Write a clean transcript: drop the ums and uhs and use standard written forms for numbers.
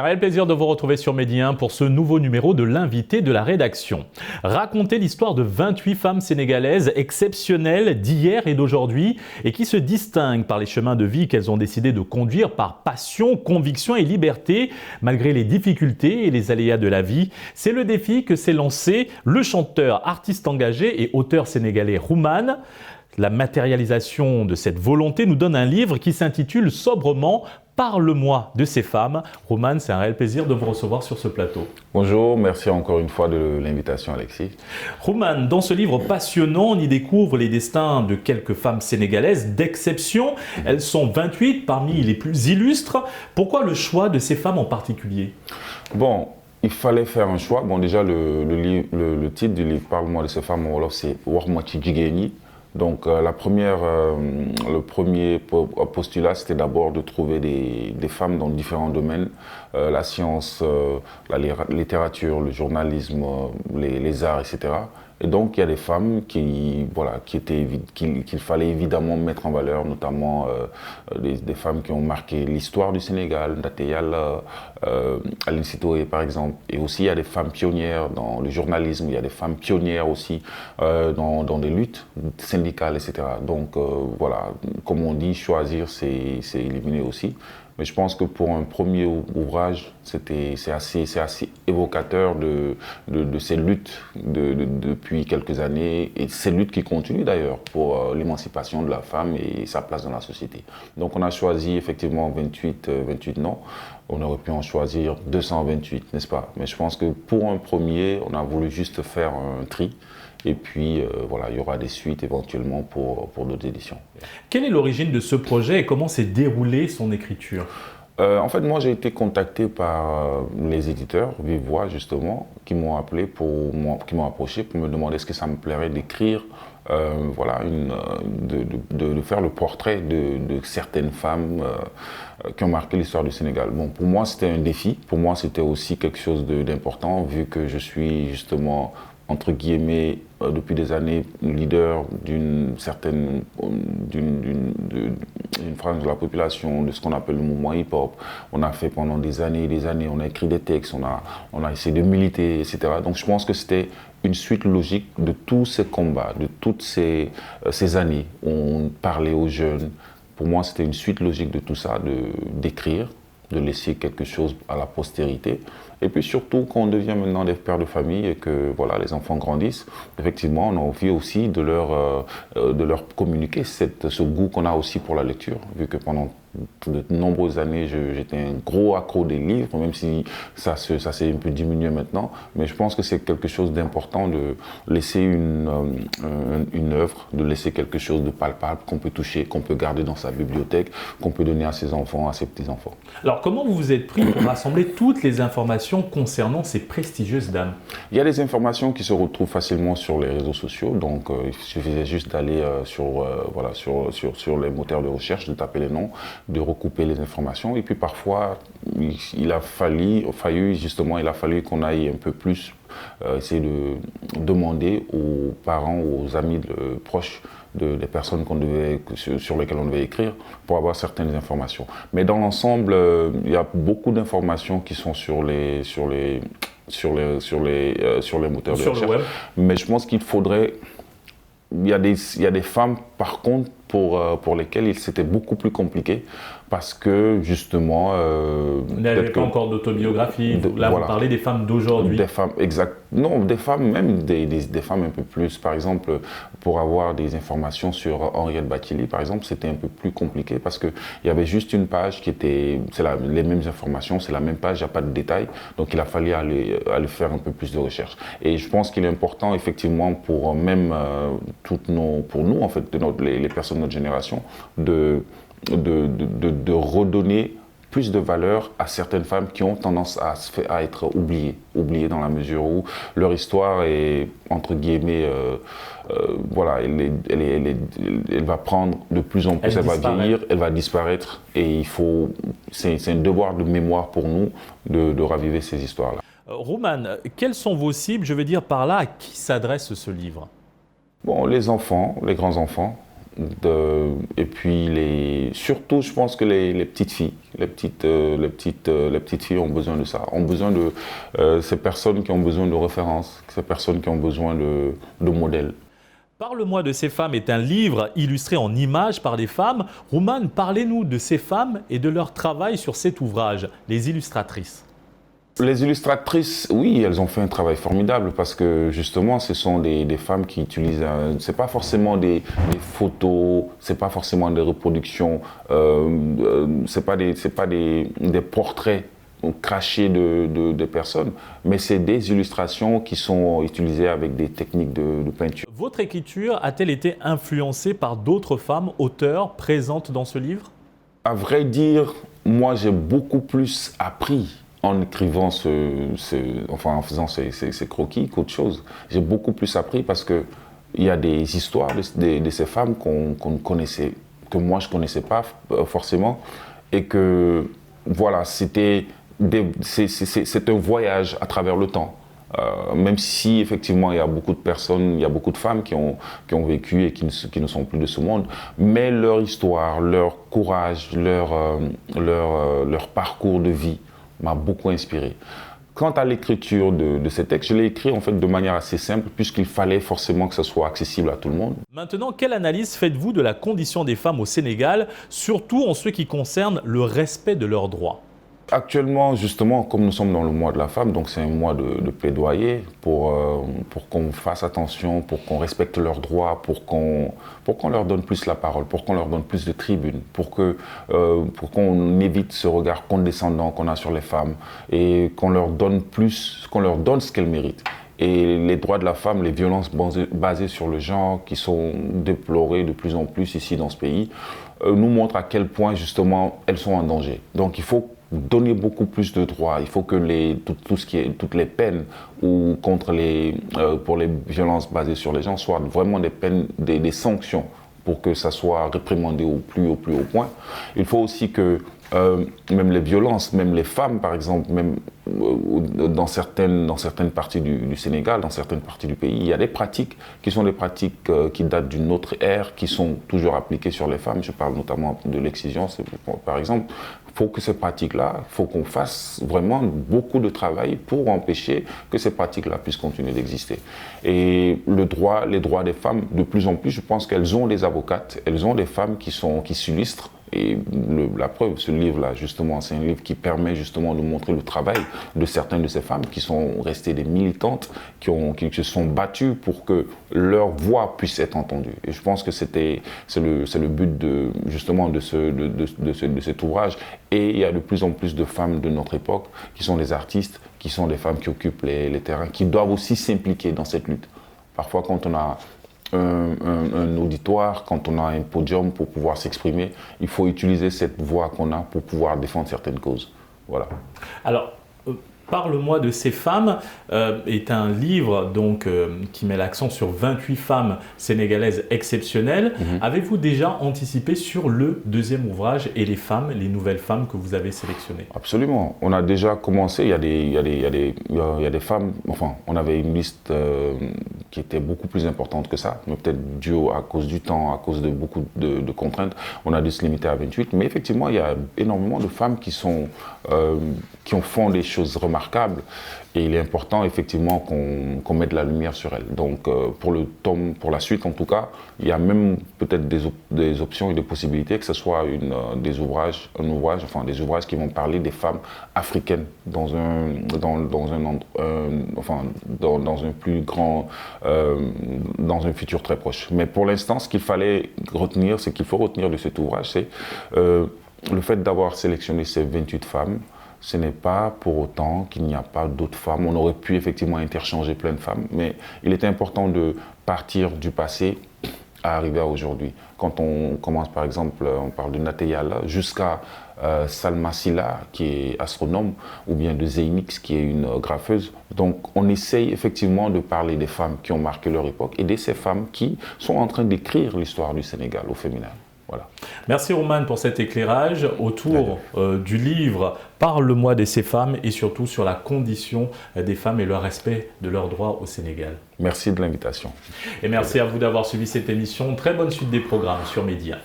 un réel plaisir de vous retrouver sur Midi 1 pour ce nouveau numéro de l'invité de la rédaction. Raconter l'histoire de 28 femmes sénégalaises exceptionnelles d'hier et d'aujourd'hui et qui se distinguent par les chemins de vie qu'elles ont décidé de conduire par passion, conviction et liberté, malgré les difficultés et les aléas de la vie. C'est le défi que s'est lancé le chanteur, artiste engagé et auteur sénégalais Rouman. La matérialisation de cette volonté nous donne un livre qui s'intitule sobrement « Parle-moi de ces femmes ». Rouman, c'est un réel plaisir de vous recevoir sur ce plateau. Bonjour, merci encore une fois de l'invitation, Alexis. Rouman, dans ce livre passionnant, on y découvre les destins de quelques femmes sénégalaises d'exception. Elles sont 28 parmi les plus illustres. Pourquoi le choix de ces femmes en particulier ? Bon, il fallait faire un choix. Bon, déjà, le titre du livre « Parle-moi de ces femmes » en Wolof, c'est « Wax ma ci jigéen ñi ». Donc le premier postulat, c'était d'abord de trouver des femmes dans différents domaines, la science, la littérature, le journalisme, les arts, etc. Et donc il y a des femmes qu'il fallait évidemment mettre en valeur, notamment des femmes qui ont marqué l'histoire du Sénégal, Ndaté Yalla, Aline Sitoé par exemple. Et aussi il y a des femmes pionnières dans le journalisme, il y a des femmes pionnières aussi dans des luttes syndicales, etc. Donc voilà, comme on dit, choisir c'est éliminer aussi. Mais je pense que pour un premier ouvrage, c'est assez évocateur de ces luttes depuis quelques années et ces luttes qui continuent d'ailleurs pour l'émancipation de la femme et sa place dans la société. Donc on a choisi effectivement 28 noms. On aurait pu en choisir 228, n'est-ce pas? Mais je pense que pour un premier, on a voulu juste faire un tri. Et puis, voilà, il y aura des suites éventuellement pour d'autres éditions. Quelle est l'origine de ce projet et comment s'est déroulée son écriture ? En fait, moi, j'ai été contacté par les éditeurs, Vive Voix, justement, qui m'ont approché pour me demander est-ce que ça me plairait d'écrire, voilà, de faire le portrait de certaines femmes qui ont marqué l'histoire du Sénégal. Bon, pour moi, c'était un défi. Pour moi, c'était aussi quelque chose d'important, vu que je suis justement entre guillemets, depuis des années, leader d'une frange de la population, de ce qu'on appelle le mouvement hip-hop. On a fait pendant des années et des années, on a écrit des textes, on a essayé de militer, etc. Donc je pense que c'était une suite logique de tous ces combats, de toutes ces années où on parlait aux jeunes. Pour moi, c'était une suite logique de tout ça, d'écrire, de laisser quelque chose à la postérité. Et puis surtout, quand on devient maintenant des pères de famille et que voilà, les enfants grandissent, effectivement, on a envie aussi de leur communiquer ce goût qu'on a aussi pour la lecture, vu que pendant de nombreuses années, j'étais un gros accro des livres, même si ça s'est un peu diminué maintenant. Mais je pense que c'est quelque chose d'important de laisser une œuvre, de laisser quelque chose de palpable qu'on peut toucher, qu'on peut garder dans sa bibliothèque, qu'on peut donner à ses enfants, à ses petits-enfants. Alors, comment vous vous êtes pris pour rassembler toutes les informations concernant ces prestigieuses dames ? Il y a des informations qui se retrouvent facilement sur les réseaux sociaux, donc il suffisait juste d'aller sur les moteurs de recherche, de taper les noms, de recouper les informations. Et puis parfois, il a fallu qu'on aille un peu plus essayer de demander aux parents, aux amis proches des personnes sur lesquelles on devait écrire pour avoir certaines informations. Mais dans l'ensemble, il y a beaucoup d'informations qui sont sur les moteurs de recherche. Mais je pense qu'il faudrait... Il y a des femmes, par contre, pour lesquelles c'était beaucoup plus compliqué parce que, justement... Vous n'avez pas encore d'autobiographie. Là, voilà. Vous parlez des femmes d'aujourd'hui. Des femmes, exact. Non, des femmes, même des femmes un peu plus. Par exemple, pour avoir des informations sur Henriette Bathily, par exemple, c'était un peu plus compliqué parce qu'il y avait juste une page qui était... les mêmes informations, c'est la même page, il n'y a pas de détails. Donc, il a fallu aller faire un peu plus de recherche. Et je pense qu'il est important, effectivement, pour même pour nous, en fait, les personnes de notre génération, de redonner plus de valeur à certaines femmes qui ont tendance à être oubliées dans la mesure où leur histoire est, entre guillemets, voilà, elle va prendre de plus en plus, elle va vieillir, elle va disparaître et c'est un devoir de mémoire pour nous de raviver ces histoires-là. Rouman, quelles sont vos cibles? Je veux dire par là, à qui s'adresse ce livre? Bon, les enfants, les grands-enfants, Et puis surtout, je pense que les petites filles, les petites filles ont besoin de ça, ont besoin de ces personnes qui ont besoin de références, ces personnes qui ont besoin de modèles. Parle-moi de ces femmes est un livre illustré en images par des femmes. Rouman, parlez-nous de ces femmes et de leur travail sur cet ouvrage, les illustratrices. Les illustratrices, oui, elles ont fait un travail formidable parce que justement, ce sont des femmes qui utilisent, c'est pas forcément des photos, c'est pas forcément des reproductions, c'est pas des portraits crachés de personnes, mais c'est des illustrations qui sont utilisées avec des techniques de peinture. Votre écriture a-t-elle été influencée par d'autres femmes auteurs présentes dans ce livre? À vrai dire, moi j'ai beaucoup plus appris en écrivant en faisant ces croquis qu'autre chose. J'ai beaucoup plus appris parce que il y a des histoires de ces femmes qu'on ne connaissait, que moi je ne connaissais pas forcément, et que voilà, c'est un voyage à travers le temps. Même si effectivement il y a beaucoup de personnes, il y a beaucoup de femmes qui ont vécu et qui ne sont plus de ce monde, mais leur histoire, leur courage, leur parcours de vie m'a beaucoup inspiré. Quant à l'écriture de ces textes, je l'ai écrit en fait de manière assez simple puisqu'il fallait forcément que ce soit accessible à tout le monde. Maintenant, quelle analyse faites-vous de la condition des femmes au Sénégal, surtout en ce qui concerne le respect de leurs droits? Actuellement, justement, comme nous sommes dans le mois de la femme, donc c'est un mois de plaidoyer pour qu'on fasse attention, pour qu'on respecte leurs droits, pour qu'on leur donne plus la parole, pour qu'on leur donne plus de tribunes, pour qu'on évite ce regard condescendant qu'on a sur les femmes et qu'on leur donne ce qu'elles méritent. Et les droits de la femme, les violences basées sur le genre qui sont déplorées de plus en plus ici dans ce pays, nous montrent à quel point justement elles sont en danger. Donc il faut donner beaucoup plus de droits. Il faut que toutes les peines pour les violences basées sur les gens soient vraiment des peines, des sanctions pour que ça soit réprimandé au plus haut point. Il faut aussi que même les violences, même les femmes par exemple, même dans certaines parties du Sénégal, dans certaines parties du pays, il y a des pratiques qui sont des pratiques qui datent d'une autre ère, qui sont toujours appliquées sur les femmes. Je parle notamment de l'excision, par exemple. Il faut que ces pratiques-là, il faut qu'on fasse vraiment beaucoup de travail pour empêcher que ces pratiques-là puissent continuer d'exister. Et les droits des femmes, de plus en plus, je pense qu'elles ont des avocates, elles ont des femmes qui s'illustrent. Et la preuve, ce livre-là, justement, c'est un livre qui permet justement de montrer le travail de certaines de ces femmes qui sont restées des militantes, qui se sont battues pour que leur voix puisse être entendue. Et je pense que c'est le but justement de cet ouvrage. Et il y a de plus en plus de femmes de notre époque qui sont des artistes, qui sont des femmes qui occupent les terrains, qui doivent aussi s'impliquer dans cette lutte. Parfois, quand on a un auditoire, quand on a un podium pour pouvoir s'exprimer, il faut utiliser cette voix qu'on a pour pouvoir défendre certaines causes. Voilà. Alors, Parle-moi de ces femmes est un livre donc, qui met l'accent sur 28 femmes sénégalaises exceptionnelles. Avez-vous déjà anticipé sur le deuxième ouvrage et les nouvelles femmes que vous avez sélectionnées? Absolument. On a déjà commencé. Il y a des femmes. Enfin, on avait une liste qui était beaucoup plus importante que ça, mais peut-être dû à cause du temps, à cause de beaucoup de contraintes, on a dû se limiter à 28. Mais effectivement, il y a énormément de femmes qui font des choses remarquables. Et il est important effectivement qu'on mette la lumière sur elles. Donc pour la suite en tout cas, il y a même peut-être des options et des possibilités que ce soit des ouvrages qui vont parler des femmes africaines dans un futur très proche. Mais pour l'instant, ce qu'il faut retenir de cet ouvrage, c'est le fait d'avoir sélectionné ces 28 femmes. Ce n'est pas pour autant qu'il n'y a pas d'autres femmes. On aurait pu effectivement interchanger plein de femmes, mais il est important de partir du passé à arriver à aujourd'hui. Quand on commence par exemple, on parle de Nateyala, jusqu'à Salma Silla, qui est astronome, ou bien de Zeynix, qui est une graffeuse. Donc on essaye effectivement de parler des femmes qui ont marqué leur époque et de ces femmes qui sont en train d'écrire l'histoire du Sénégal au féminin. Voilà. Merci Roman pour cet éclairage autour du livre Parle-moi de ces femmes et surtout sur la condition des femmes et le respect de leurs droits au Sénégal. Merci de l'invitation. Et merci à vous d'avoir suivi cette émission. Très bonne suite des programmes sur Média.